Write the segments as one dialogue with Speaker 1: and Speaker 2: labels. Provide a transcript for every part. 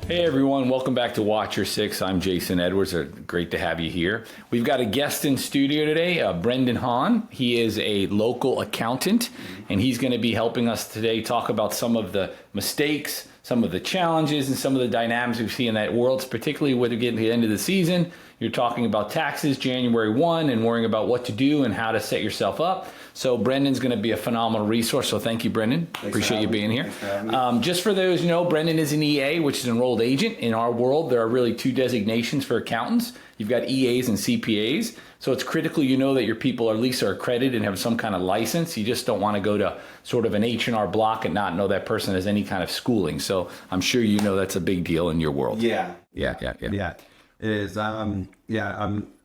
Speaker 1: Hey everyone, welcome back to Watch Your Six. I'm Jason Edwards. Great to have you here. We've got a guest in studio today, Brendan Hahn. He is a local accountant, and he's going to be helping us today talk about some of the mistakes, some of the challenges, and some of the dynamics we see in that world, particularly when we get to the end of the season. You're talking about taxes January 1 and worrying about what to do and how to set yourself up. So Brendan's going to be a phenomenal resource. So thank you, Brendan. Appreciate you being here. Just for those who know, Brendan is an EA, which is an enrolled agent. In our world, there are really two designations for accountants. You've got EAs and CPAs. So it's critical you know that your people at least are accredited and have some kind of license. You just don't want to go to sort of an H&R Block and not know that person has any kind of schooling. So I'm sure you know that's a big deal in your world.
Speaker 2: Yeah.
Speaker 3: It is. I'm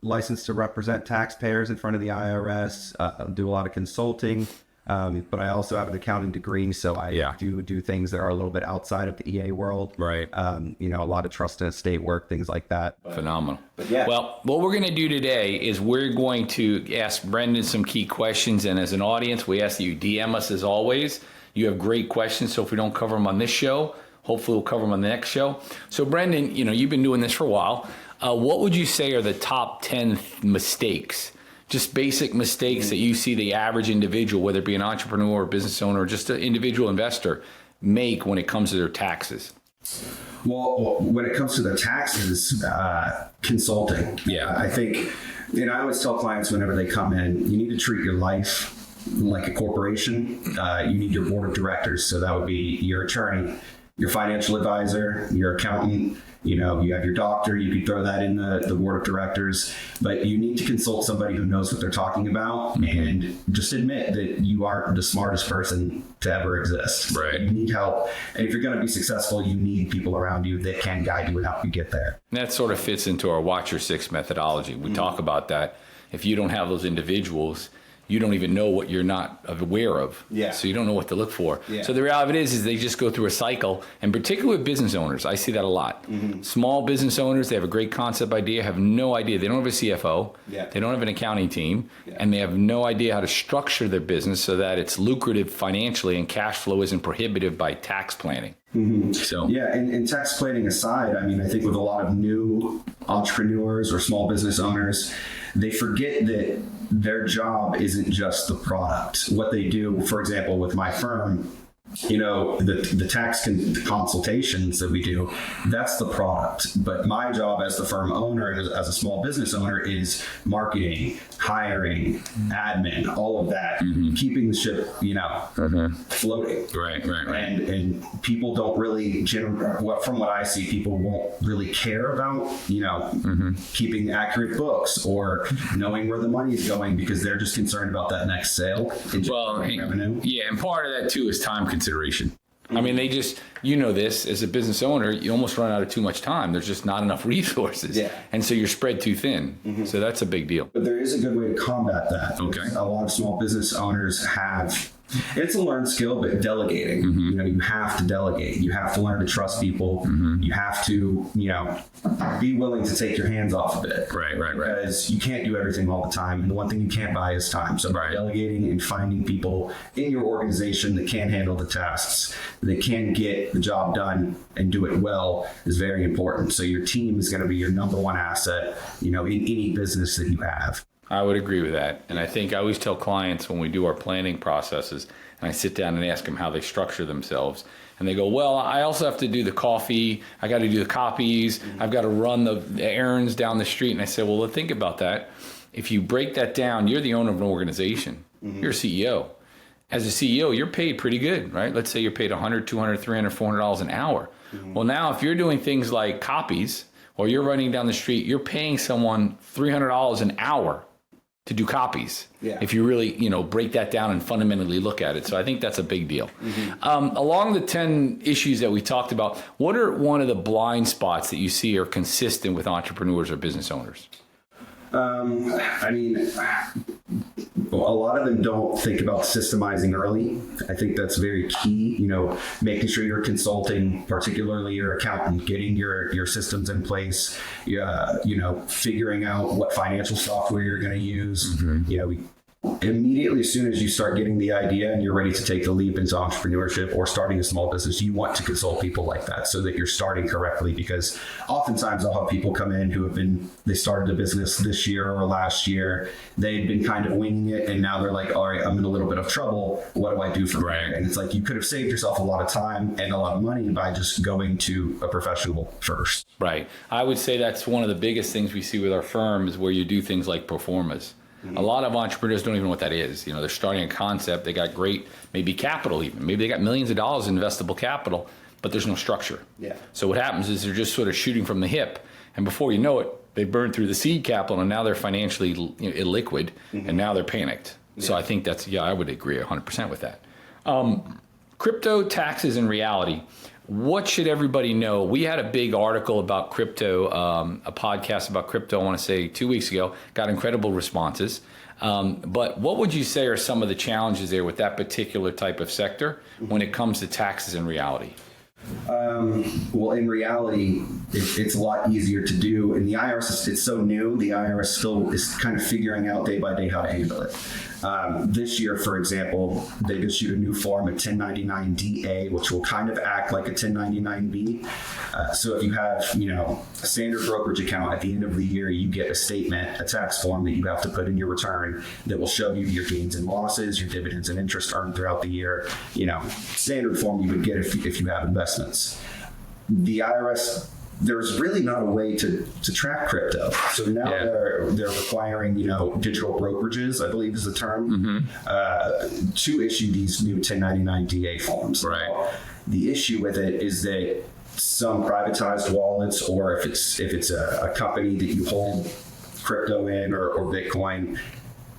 Speaker 3: licensed to represent taxpayers in front of the IRS. Do a lot of consulting, but I also have an accounting degree, so I do things that are a little bit outside of the EA world.
Speaker 1: Right.
Speaker 3: A lot of trust and estate work, things like that.
Speaker 1: Phenomenal.
Speaker 2: But yeah.
Speaker 1: Well, what we're going to do today is we're going to ask Brendan some key questions, and as an audience, we ask that you DM us as always. You have great questions, so if we don't cover them on this show, hopefully we'll cover them on the next show. So Brendan, you've been doing this for a while. What would you say are the top 10 mistakes, just basic mistakes that you see the average individual, whether it be an entrepreneur or business owner or just an individual investor, make when it comes to their taxes?
Speaker 2: Well, when it comes to the taxes, consulting.
Speaker 1: Yeah.
Speaker 2: I think, I always tell clients whenever they come in, you need to treat your life like a corporation. You need your board of directors. So that would be your attorney, your financial advisor, your accountant, you have your doctor, you could throw that in the board of directors, but you need to consult somebody who knows what they're talking about and just admit that you aren't the smartest person to ever exist.
Speaker 1: Right.
Speaker 2: You need help. And if you're going to be successful, you need people around you that can guide you and help you get there.
Speaker 1: And that sort of fits into our Watch Your Six methodology. We talk about that. If you don't have those individuals, you don't even know what you're not aware of.
Speaker 2: Yeah.
Speaker 1: So you don't know what to look for.
Speaker 2: Yeah.
Speaker 1: So the reality of it is they just go through a cycle, and particularly with business owners, I see that a lot. Small business owners, they have a great concept idea, have no idea. They don't have a CFO.
Speaker 2: Yeah.
Speaker 1: They don't have an accounting team, and they have no idea how to structure their business so that it's lucrative financially and cash flow isn't prohibitive by tax planning. So
Speaker 2: and tax planning aside, I think with a lot of new entrepreneurs or small business owners, they forget that their job isn't just the product. What they do, for example, with my firm, the tax consultations that we do, that's the product. But my job as the firm owner, as a small business owner, is marketing, hiring, admin, all of that, keeping the ship, floating.
Speaker 1: Right.
Speaker 2: And people don't really, from what I see, people won't really care about, keeping accurate books or knowing where the money is going because they're just concerned about that next sale. Revenue.
Speaker 1: Yeah, and part of that too is time consideration. They just, this as a business owner, you almost run out of too much time. There's just not enough resources.
Speaker 2: Yeah.
Speaker 1: And so you're spread too thin. So that's a big deal.
Speaker 2: But there is a good way to combat that.
Speaker 1: Okay.
Speaker 2: A lot of small business owners have, it's a learned skill, but delegating. You have to delegate. You have to learn to trust people. You have to, be willing to take your hands off of it.
Speaker 1: Right.
Speaker 2: Because you can't do everything all the time. And the one thing you can't buy is time. So by delegating and finding people in your organization that can handle the tasks, that can get the job done and do it well is very important. So your team is going to be your number one asset, in any business that you have.
Speaker 1: I would agree with that. And I think I always tell clients when we do our planning processes, and I sit down and ask them how they structure themselves. And they go, well, I also have to do the coffee. I got to do the copies. I've got to run the errands down the street. And I say, well, think about that. If you break that down, you're the owner of an organization. You're a CEO. As a CEO, you're paid pretty good, right? Let's say you're paid $100, $200, $300, $400 an hour. Well, now if you're doing things like copies or you're running down the street, you're paying someone $300 an hour to do copies. If you really, break that down and fundamentally look at it. So I think that's a big deal. Along the 10 issues that we talked about, what are one of the blind spots that you see are consistent with entrepreneurs or business owners?
Speaker 2: A lot of them don't think about systemizing early. I think that's very key, making sure you're consulting, particularly your accountant, getting your systems in place, figuring out what financial software you're going to use. immediately, as soon as you start getting the idea and you're ready to take the leap into entrepreneurship or starting a small business, you want to consult people like that so that you're starting correctly. Because oftentimes I'll have people come in who they started a business this year or last year. They'd been kind of winging it, and now they're like, all right, I'm in a little bit of trouble. What do I do from here? And it's like, you could have saved yourself a lot of time and a lot of money by just going to a professional first.
Speaker 1: Right. I would say that's one of the biggest things we see with our firm is where you do things like pro formas. A lot of entrepreneurs don't even know what that is. They're starting a concept. They got great, maybe capital even. Maybe they got millions of dollars in investable capital, but there's no structure.
Speaker 2: Yeah.
Speaker 1: So what happens is they're just sort of shooting from the hip. And before you know it, they burn through the seed capital, and now they're financially illiquid, and now they're panicked. Yeah. So I think I would agree 100% with that. Crypto, taxes, and reality. What should everybody know? We had a big article about crypto, a podcast about crypto, I want to say 2 weeks ago, got incredible responses. But what would you say are some of the challenges there with that particular type of sector when it comes to taxes and reality?
Speaker 2: Well, in reality, it's a lot easier to do. And the IRS, it's so new, the IRS still is kind of figuring out day by day how to handle it. This year, for example, they've issued a new form, a 1099-DA, which will kind of act like a 1099-B. So if you have, a standard brokerage account at the end of the year, you get a statement, a tax form that you have to put in your return that will show you your gains and losses, your dividends and interest earned throughout the year. Standard form you would get if you have investments. The IRS, there's really not a way to track crypto. So now they're requiring, digital brokerages, I believe is the term, to issue these new 1099-DA forms.
Speaker 1: Right.
Speaker 2: Now, the issue with it is that some privatized wallets, or if it's a company that you hold crypto in or Bitcoin,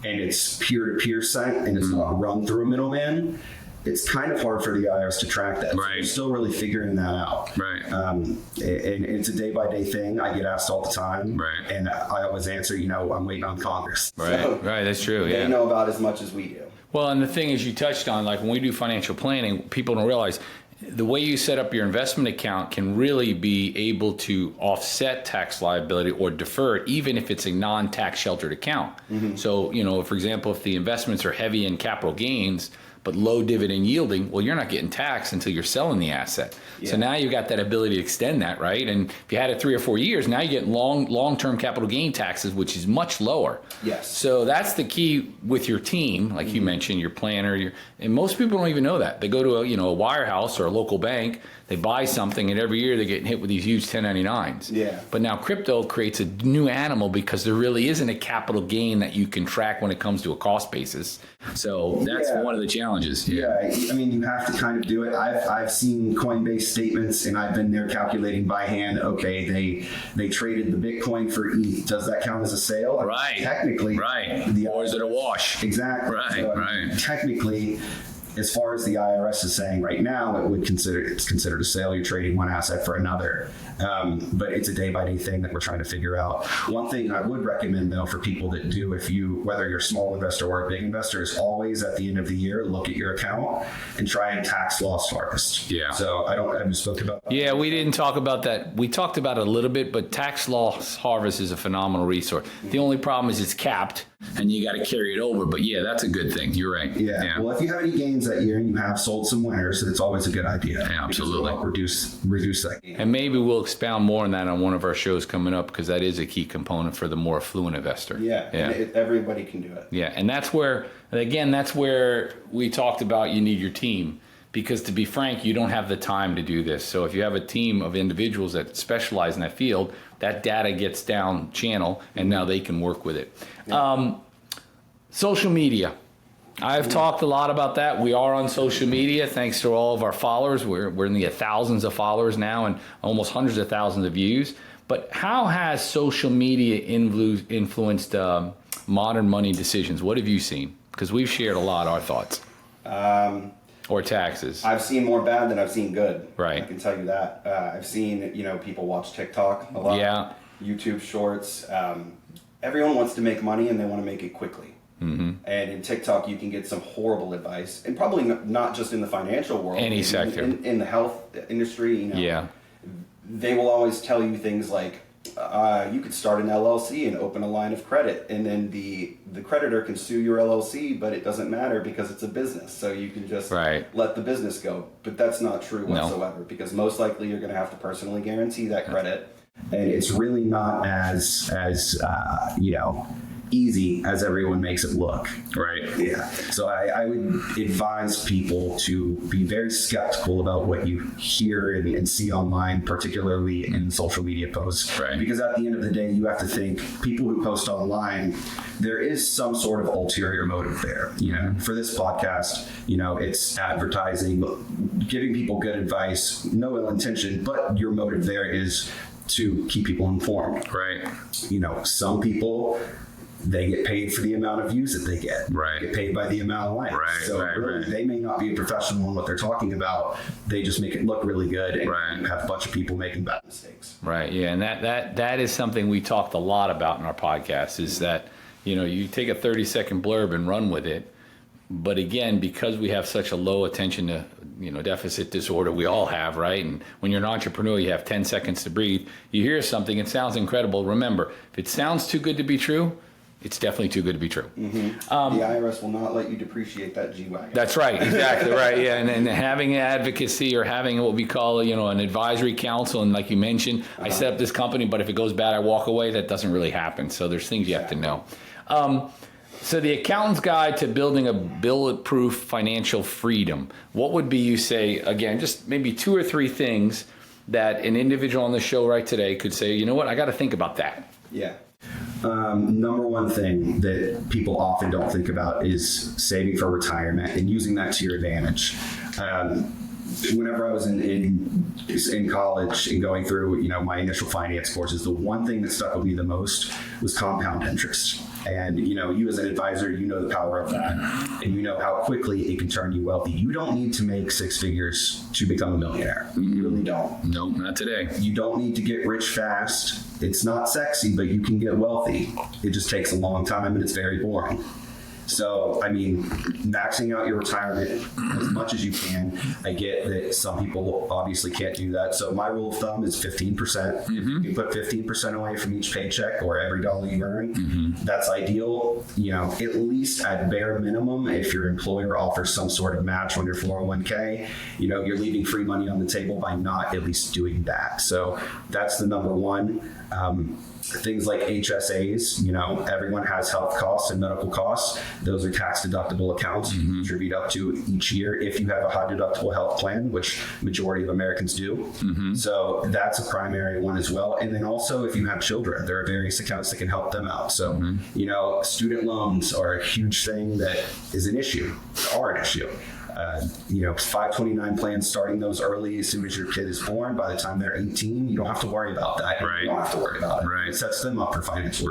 Speaker 2: and it's peer-to-peer sent and it's not run through a middleman, it's kind of hard for the IRS to track that.
Speaker 1: Right.
Speaker 2: So they're still really figuring that out.
Speaker 1: Right.
Speaker 2: And it's a day-by-day thing. I get asked all the time.
Speaker 1: Right.
Speaker 2: And I always answer, I'm waiting on Congress.
Speaker 1: Right.
Speaker 2: So
Speaker 1: right. That's true.
Speaker 2: they
Speaker 1: Yeah.
Speaker 2: know about as much as we do.
Speaker 1: Well, and the thing is, you touched on, like when we do financial planning, people don't realize the way you set up your investment account can really be able to offset tax liability or defer it, even if it's a non-tax sheltered account. So, for example, if the investments are heavy in capital gains, but low dividend yielding, well, you're not getting taxed until you're selling the asset. Yeah. So now you've got that ability to extend that, right? And if you had it 3 or 4 years, now you get long-term capital gain taxes, which is much lower.
Speaker 2: Yes.
Speaker 1: So that's the key with your team, like you mentioned, your planner. And most people don't even know that. They go to a wirehouse or a local bank, they buy something, and every year they're getting hit with these huge 1099s.
Speaker 2: Yeah.
Speaker 1: But now crypto creates a new animal because there really isn't a capital gain that you can track when it comes to a cost basis. So that's one of the challenges.
Speaker 2: Yeah, I mean, you have to kind of do it. I've seen Coinbase statements, and I've been there calculating by hand. Okay, they traded the Bitcoin for ETH. Does that count as a sale?
Speaker 1: Right.
Speaker 2: Technically.
Speaker 1: Right. Or is it a wash?
Speaker 2: Exactly.
Speaker 1: Right.
Speaker 2: So,
Speaker 1: right.
Speaker 2: Technically, as far as the IRS is saying right now, it's considered a sale. You're trading one asset for another. But it's a day-by-day thing that we're trying to figure out. One thing I would recommend, though, for people that do, whether you're a small investor or a big investor, is always at the end of the year, look at your account and try and tax loss harvest.
Speaker 1: Yeah.
Speaker 2: So I haven't spoken about that.
Speaker 1: Yeah, we didn't talk about that. We talked about it a little bit, but tax loss harvest is a phenomenal resource. The only problem is it's capped and you got to carry it over. But yeah, that's a good thing. You're right.
Speaker 2: Yeah. Well, if you have any gains that year and you have sold some winners, it's always a good idea.
Speaker 1: Yeah, absolutely.
Speaker 2: Reduce that gain.
Speaker 1: And maybe we'll expound more on that on one of our shows coming up, because that is a key component for the more affluent investor.
Speaker 2: Yeah. Everybody can do it.
Speaker 1: Yeah. And that's where we talked about you need your team. Because to be frank, you don't have the time to do this. So if you have a team of individuals that specialize in that field, that data gets down channel and now they can work with it. Yeah. Social media. I've talked a lot about that. We are on social media thanks to all of our followers. We're in the thousands of followers now and almost hundreds of thousands of views. But how has social media influenced modern money decisions? What have you seen? Because we've shared a lot of our thoughts. Or taxes.
Speaker 4: I've seen more bad than I've seen good.
Speaker 1: Right.
Speaker 4: I can tell you that. I've seen, people watch TikTok a lot.
Speaker 1: Yeah.
Speaker 4: YouTube Shorts. Everyone wants to make money and they want to make it quickly. Mm-hmm. And in TikTok, you can get some horrible advice, and probably not just in the financial world.
Speaker 1: Any sector.
Speaker 4: In the health industry,
Speaker 1: Yeah.
Speaker 4: They will always tell you things like, You could start an LLC and open a line of credit, and then the creditor can sue your LLC, but it doesn't matter because it's a business, so you can just let the business go. But that's not true whatsoever, because most likely you're going to have to personally guarantee that credit,
Speaker 2: and it's really not as easy as everyone makes it look.
Speaker 1: Right.
Speaker 2: Yeah. So I would advise people to be very skeptical about what you hear and see online, particularly in social media posts.
Speaker 1: Right.
Speaker 2: Because at the end of the day, you have to think people who post online, there is some sort of ulterior motive there. For this podcast, it's advertising, giving people good advice, no ill intention, but your motive there is to keep people informed.
Speaker 1: Right.
Speaker 2: Some people, they get paid for the amount of views that they get.
Speaker 1: Right.
Speaker 2: They get paid by the amount of likes.
Speaker 1: Right.
Speaker 2: So they may not be a professional in what they're talking about. They just make it look really good, and you have a bunch of people making bad mistakes.
Speaker 1: Right. Yeah. And that is something we talked a lot about in our podcast, is that, you take a 30-second blurb and run with it. But again, because we have such a low attention to, deficit disorder, we all have, right? And when you're an entrepreneur, you have 10 seconds to breathe. You hear something, it sounds incredible. Remember, if it sounds too good to be true, it's definitely too good to be true.
Speaker 4: Mm-hmm. The IRS will not let you depreciate that G-Wagon.
Speaker 1: That's right. Exactly right. Yeah. And having advocacy, or having what we call, an advisory council. And like you mentioned, I set up this company, but if it goes bad, I walk away. That doesn't really happen. So there's things you have to know. So the accountant's guide to building a bulletproof financial freedom. What would be, you say, again, just maybe 2 or 3 things that an individual on the show right today could say, you know what, I got to think about that.
Speaker 4: Yeah.
Speaker 2: Number one thing that people often don't think about is saving for retirement and using that to your advantage. Whenever I was in college and going through, my initial finance courses, the one thing that stuck with me the most was compound interest. And, you as an advisor, the power of that, and you know how quickly it can turn you wealthy. You don't need to make 6 figures to become a millionaire. You really don't.
Speaker 1: No, not today.
Speaker 2: You don't need to get rich fast. It's not sexy, but you can get wealthy. It just takes a long time, and it's very boring. So, maxing out your retirement as much as you can. I get that some people obviously can't do that. So my rule of thumb is 15%. Mm-hmm. You put 15% away from each paycheck, or every dollar you earn. Mm-hmm. That's ideal. At least at bare minimum, if your employer offers some sort of match on your 401k, you're leaving free money on the table by not at least doing that. So that's the number one. Things like HSAs, everyone has health costs and medical costs. Those are tax deductible accounts you contribute up to each year if you have a high deductible health plan, which majority of Americans do. Mm-hmm. So that's a primary one as well. And then also, if you have children, there are various accounts that can help them out. So, student loans are a huge thing that is an issue, are an issue. 529 plans, starting those early as soon as your kid is born. By the time they're 18, you don't have to worry about that.
Speaker 1: Right.
Speaker 2: You don't have to worry about it.
Speaker 1: Right.
Speaker 2: It sets them up for financial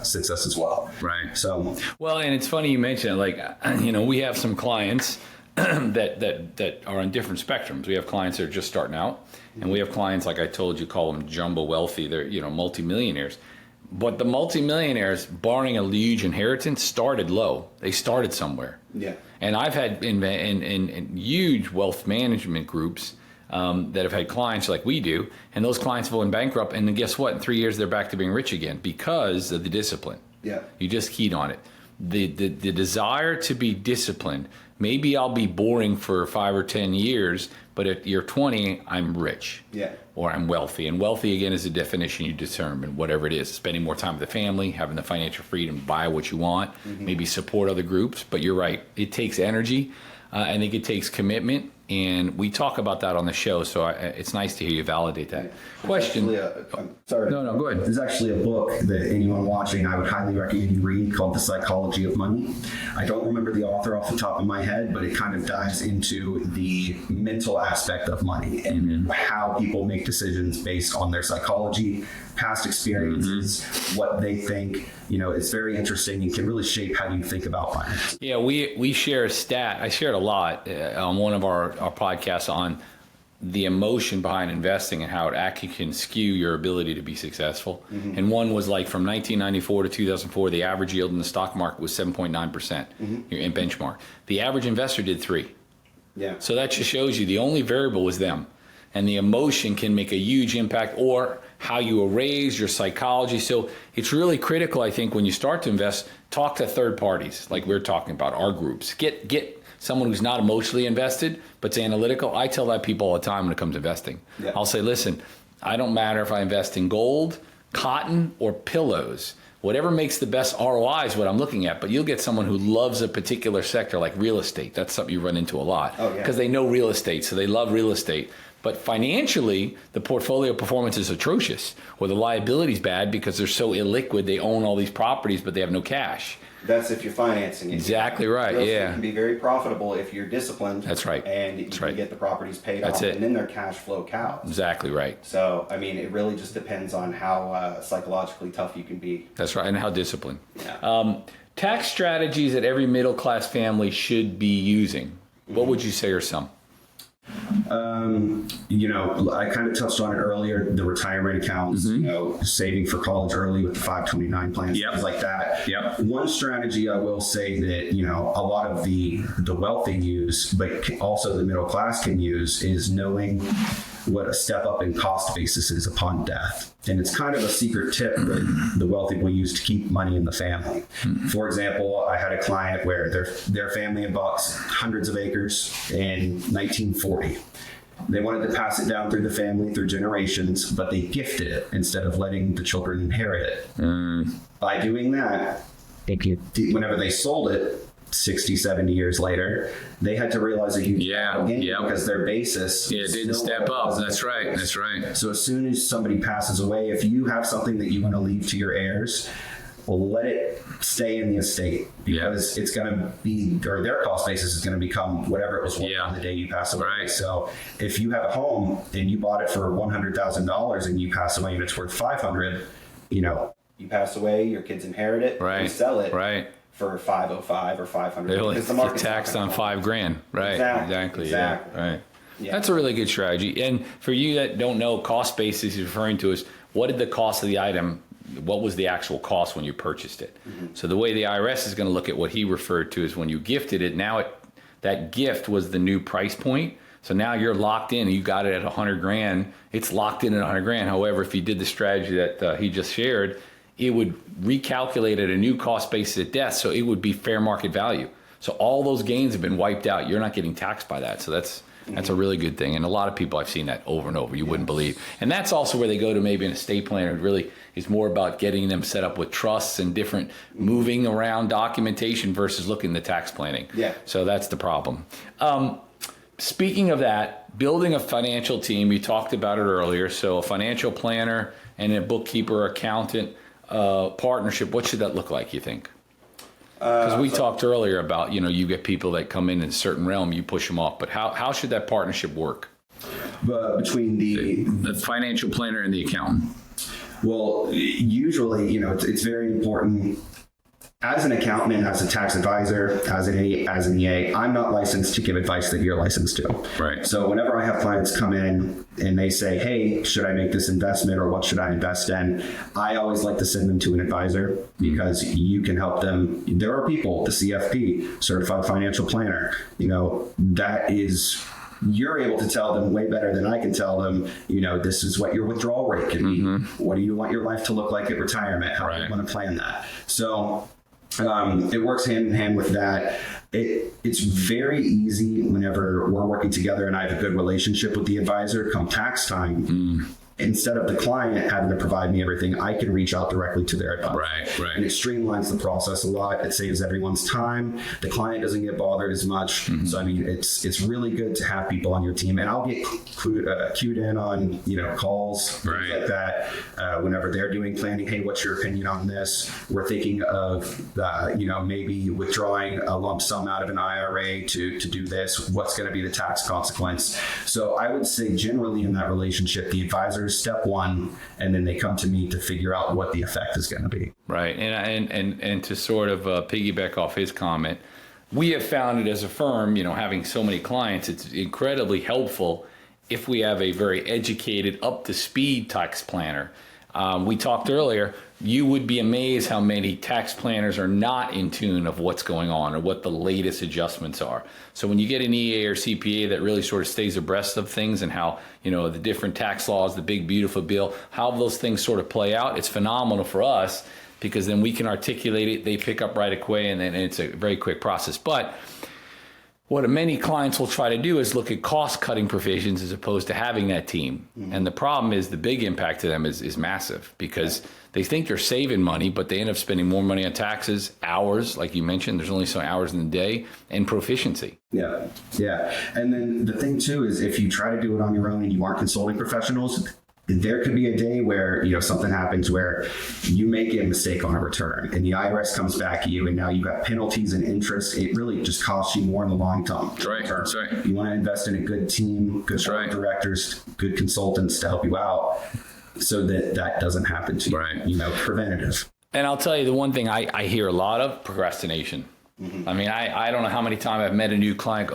Speaker 2: success as well.
Speaker 1: Right.
Speaker 2: So,
Speaker 1: well, and it's funny you mention it. We have some clients that are on different spectrums. We have clients that are just starting out, and we have clients, like I told you, call them jumbo wealthy. They're multimillionaires. But the multimillionaires, barring a huge inheritance, started low. They started somewhere.
Speaker 4: Yeah.
Speaker 1: And I've had in huge wealth management groups that have had clients like we do, and those clients have gone bankrupt. And then guess what? In 3 years, they're back to being rich again because of the discipline.
Speaker 4: Yeah.
Speaker 1: You just keyed on it. The desire to be disciplined. Maybe I'll be boring for 5 or 10 years, but at year 20, I'm rich.
Speaker 4: Yeah.
Speaker 1: Or I'm wealthy. And wealthy, again, is a definition you determine, whatever it is. Spending more time with the family, having the financial freedom, buy what you want, maybe support other groups. But you're right. It takes energy. I think it takes commitment. And we talk about that on the show, so it's nice to hear you validate that. Question.
Speaker 2: I'm sorry.
Speaker 1: No, go ahead.
Speaker 2: There's actually a book that anyone watching I would highly recommend you read called The Psychology of Money. I don't remember the author off the top of my head, but it kind of dives into the mental aspect of money and how people make decisions based on their psychology, past experiences, what they think. It's very interesting and can really shape how you think about finance.
Speaker 1: Yeah, we share a stat. I shared a lot on one of our podcasts on the emotion behind investing and how it actually can skew your ability to be successful. And one was like from 1994 to 2004, the average yield in the stock market was 7.9% in benchmark. The average investor did 3%.
Speaker 4: Yeah.
Speaker 1: So that just shows you the only variable was them. and the emotion can make a huge impact, or how you were raised, your psychology. So it's really critical, I think, when you start to invest, talk to third parties, like we're talking about, our groups. Get someone who's not emotionally invested, but's analytical. I tell that people all the time when it comes to investing. Yeah. I'll say, listen, I don't matter if I invest in gold, cotton, or pillows. Whatever makes the best ROI is what I'm looking at. But you'll get someone who loves a particular sector, like real estate. That's something you run into a lot. Because they know real estate, so they love real estate. But financially, the portfolio performance is atrocious, or the liability's bad because they're so illiquid. They own all these properties, but they have no cash.
Speaker 4: That's if you're financing it.
Speaker 1: Exactly right. Yeah,
Speaker 4: it can be very profitable if you're disciplined.
Speaker 1: That's right.
Speaker 4: And you can get the properties paid off, and then they're cash flow cows.
Speaker 1: Exactly right.
Speaker 4: So I mean, it really just depends on how psychologically tough you can be.
Speaker 1: That's right, and how disciplined.
Speaker 4: Yeah.
Speaker 1: Tax strategies that every middle class family should be using. What would you say are some?
Speaker 2: I kind of touched on it earlier, the retirement accounts, saving for college early with the 529 plans, things like that.
Speaker 1: Yep.
Speaker 2: One strategy I will say that, a lot of the wealthy use, but also the middle class can use, is knowing what a step up in cost basis is upon death. And it's kind of a secret tip that the wealthy will use to keep money in the family. For example, I had a client where their family had bought hundreds of acres in 1940. They wanted to pass it down through the family, through generations, but they gifted it instead of letting the children inherit it. By doing that, whenever they sold it, 60, 70 years later, they had to realize a huge gain because their basis
Speaker 1: didn't step up. That's right.
Speaker 2: So as soon as somebody passes away, if you have something that you want to leave to your heirs, well, let it stay in the estate, because it's going to be, or their cost basis is going to become whatever it was worth on the day you pass away.
Speaker 1: Right.
Speaker 2: So if you have a home and you bought it for $100,000 and you pass away and it's worth $500,
Speaker 4: you pass away, your kids inherit it, you sell it.
Speaker 1: Right.
Speaker 4: For $505 or $500.
Speaker 1: They only get taxed on $5,000. Right. Exactly. Yeah. Right. Yeah. That's a really good strategy. And for you that don't know, cost basis is referring to is what did the cost of the item, what was the actual cost when you purchased it? So the way the IRS is going to look at what he referred to is when you gifted it, now that gift was the new price point. So now you're locked in. You got it at $100,000. It's locked in at $100,000. However, if you did the strategy that he just shared, it would recalculate at a new cost basis at death, so it would be fair market value. So all those gains have been wiped out. You're not getting taxed by that. So that's a really good thing. And a lot of people, I've seen that over and over. You wouldn't believe. And that's also where they go to maybe an estate planner. It really is more about getting them set up with trusts and different moving around documentation versus looking at the tax planning.
Speaker 4: Yeah.
Speaker 1: So that's the problem. Speaking of that, building a financial team, you talked about it earlier. So a financial planner and a bookkeeper, accountant, partnership, what should that look like, you think? Because we talked earlier about, you get people that come in a certain realm, you push them off, but how should that partnership work?
Speaker 2: Between
Speaker 1: the financial planner and the accountant?
Speaker 2: Well, usually, it's very important. As an accountant and as a tax advisor, as an EA, I'm not licensed to give advice that you're licensed to.
Speaker 1: Right.
Speaker 2: So whenever I have clients come in and they say, hey, should I make this investment or what should I invest in? I always like to send them to an advisor because you can help them. There are people, the CFP, Certified Financial Planner, that is... You're able to tell them way better than I can tell them, this is what your withdrawal rate can be. What do you want your life to look like at retirement? How do you want to plan that? So it works hand in hand with that. It's very easy whenever we're working together and I have a good relationship with the advisor. Come tax time, instead of the client having to provide me everything, I can reach out directly to their advisor.
Speaker 1: Right.
Speaker 2: And it streamlines the process a lot. It saves everyone's time. The client doesn't get bothered as much. So, it's really good to have people on your team. And I'll get cued in on, calls, things like that. Whenever they're doing planning, hey, what's your opinion on this? We're thinking of, maybe withdrawing a lump sum out of an IRA to do this. What's going to be the tax consequence? So I would say generally in that relationship, the advisor is step one, and then they come to me to figure out what the effect is going to be.
Speaker 1: Right. And to sort of piggyback off his comment, we have found it as a firm, having so many clients, it's incredibly helpful if we have a very educated, up to speed tax planner. We talked earlier, you would be amazed how many tax planners are not in tune of what's going on or what the latest adjustments are. So when you get an EA or CPA that really sort of stays abreast of things and how, the different tax laws, the big beautiful bill, how those things sort of play out, it's phenomenal for us because then we can articulate it, they pick up right away, and then it's a very quick process. But what many clients will try to do is look at cost-cutting provisions as opposed to having that team. And the problem is the big impact to them is massive because they think they're saving money, but they end up spending more money on taxes, hours, like you mentioned, there's only so many hours in the day, and proficiency.
Speaker 2: Yeah. And then the thing too is if you try to do it on your own and you aren't consulting professionals, there could be a day where, something happens where you make a mistake on a return and the IRS comes back at you and now you've got penalties and interest. It really just costs you more in the long term.
Speaker 1: That's right. That's right.
Speaker 2: You want to invest in a good team, good directors, good consultants to help you out so that doesn't happen to you.
Speaker 1: Right.
Speaker 2: Preventative.
Speaker 1: And I'll tell you the one thing I hear a lot of, procrastination. I mean, I don't know how many times I've met a new client,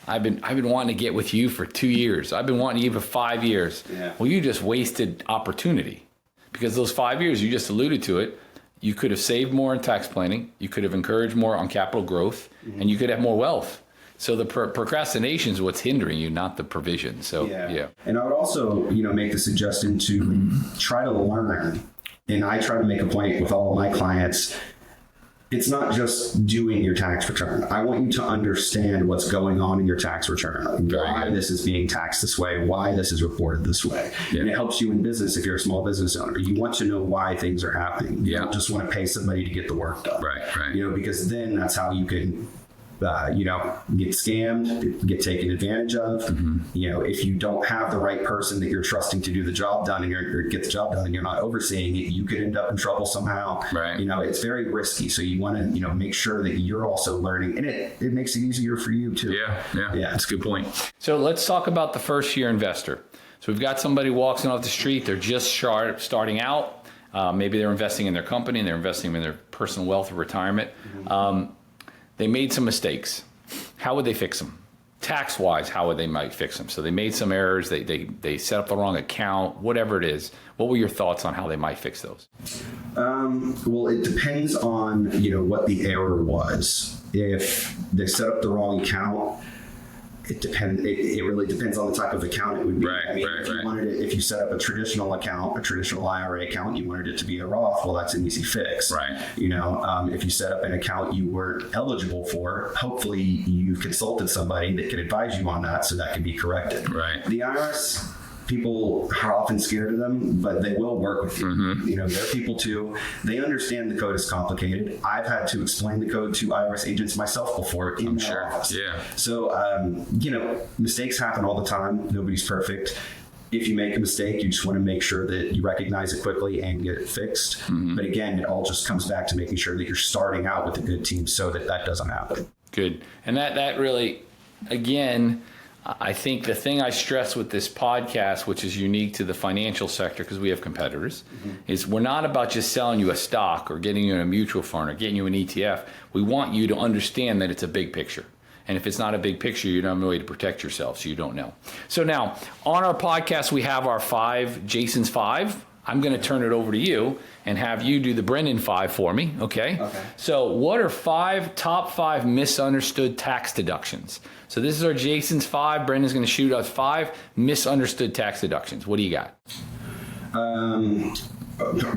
Speaker 1: I've been wanting to get with you for 2 years. I've been wanting you for 5 years.
Speaker 2: Yeah.
Speaker 1: Well, you just wasted opportunity because those 5 years, you just alluded to it. You could have saved more in tax planning. You could have encouraged more on capital growth, and you could have more wealth. So the procrastination is what's hindering you, not the provision. So yeah.
Speaker 2: And I would also, make the suggestion to try to learn. And I try to make a point with all of my clients. It's not just doing your tax return. I want you to understand what's going on in your tax return, why this is being taxed this way, why this is reported this way. Yeah. And it helps you in business if you're a small business owner. You want to know why things are happening. You don't just want to pay somebody to get the work done.
Speaker 1: Right.
Speaker 2: Because then that's how you can get scammed, get taken advantage of. If you don't have the right person that you're trusting to do the job done or get the job done and you're not overseeing it, you could end up in trouble somehow.
Speaker 1: Right.
Speaker 2: It's very risky. So you want to, make sure that you're also learning, and it makes it easier for you too.
Speaker 1: Yeah. That's a good point. So let's talk about the first year investor. So we've got somebody walking off the street. They're just starting out. Maybe they're investing in their company and they're investing in their personal wealth or retirement. They made some mistakes. How would they fix them? Tax-wise, how would they might fix them? So they made some errors. They set up the wrong account, whatever it is. What were your thoughts on how they might fix those?
Speaker 2: Well, it depends on, what the error was. If they set up the wrong account, it depends. It really depends on the type of account it would be. If you set up a traditional account, a traditional IRA account, you wanted it to be a Roth, well, that's an easy fix.
Speaker 1: Right.
Speaker 2: If you set up an account you weren't eligible for, hopefully you consulted somebody that could advise you on that, so that can be corrected.
Speaker 1: Right.
Speaker 2: The IRS, people are often scared of them, but they will work with you. They're people too. They understand the code is complicated. I've had to explain the code to IRS agents myself before in their office.
Speaker 1: Yeah.
Speaker 2: So, mistakes happen all the time. Nobody's perfect. If you make a mistake, you just want to make sure that you recognize it quickly and get it fixed. But again, it all just comes back to making sure that you're starting out with a good team so that doesn't happen.
Speaker 1: Good. And that really, again, I think the thing I stress with this podcast, which is unique to the financial sector because we have competitors, is we're not about just selling you a stock or getting you in a mutual fund or getting you an ETF. We want you to understand that it's a big picture. And if it's not a big picture, you don't have a way to protect yourself, so you don't know. So now, on our podcast, we have our Jason's 5. I'm going to turn it over to you and have you do the Brendan 5 for me, okay? So what are top 5 misunderstood tax deductions? So this is our Jason's 5. Brendan's going to shoot us 5 misunderstood tax deductions. What do you got?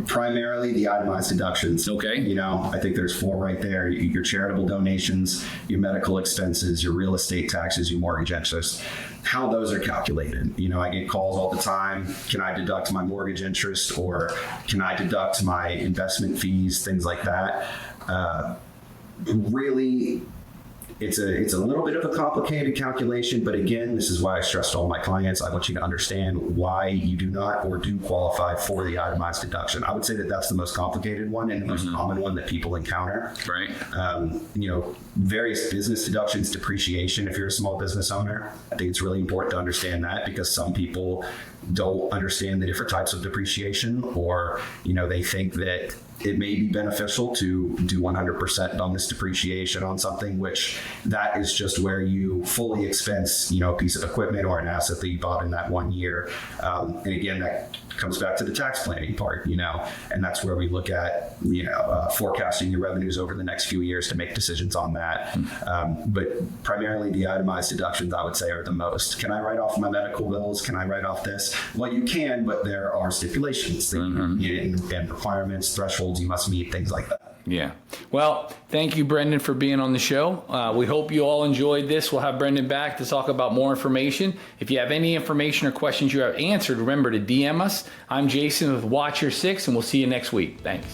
Speaker 2: Primarily the itemized deductions.
Speaker 1: Okay.
Speaker 2: I think there's 4 right there. Your charitable donations, your medical expenses, your real estate taxes, your mortgage interest, how those are calculated. I get calls all the time. Can I deduct my mortgage interest, or can I deduct my investment fees, things like that. Really, it's a little bit of a complicated calculation, but again, this is why I stress to all my clients, I want you to understand why you do not or do qualify for the itemized deduction. I would say that that's the most complicated one and the most common one that people encounter.
Speaker 1: Right.
Speaker 2: Various business deductions, depreciation, if you're a small business owner. I think it's really important to understand that because some people don't understand the different types of depreciation, or, they think that it may be beneficial to do 100% bonus depreciation on something, which that is just where you fully expense, a piece of equipment or an asset that you bought in that 1 year. And again, that comes back to the tax planning part, and that's where we look at, forecasting your revenues over the next few years to make decisions on that. But primarily the itemized deductions, I would say, are the most. Can I write off my medical bills? Can I write off this? Well, you can, but there are stipulations and requirements, thresholds you must meet, things like that.
Speaker 1: Yeah. Well, thank you, Brendan, for being on the show. We hope you all enjoyed this. We'll have Brendan back to talk about more information. If you have any information or questions you have answered, remember to DM us. I'm Jason with Watch Your Six, and we'll see you next week. Thanks.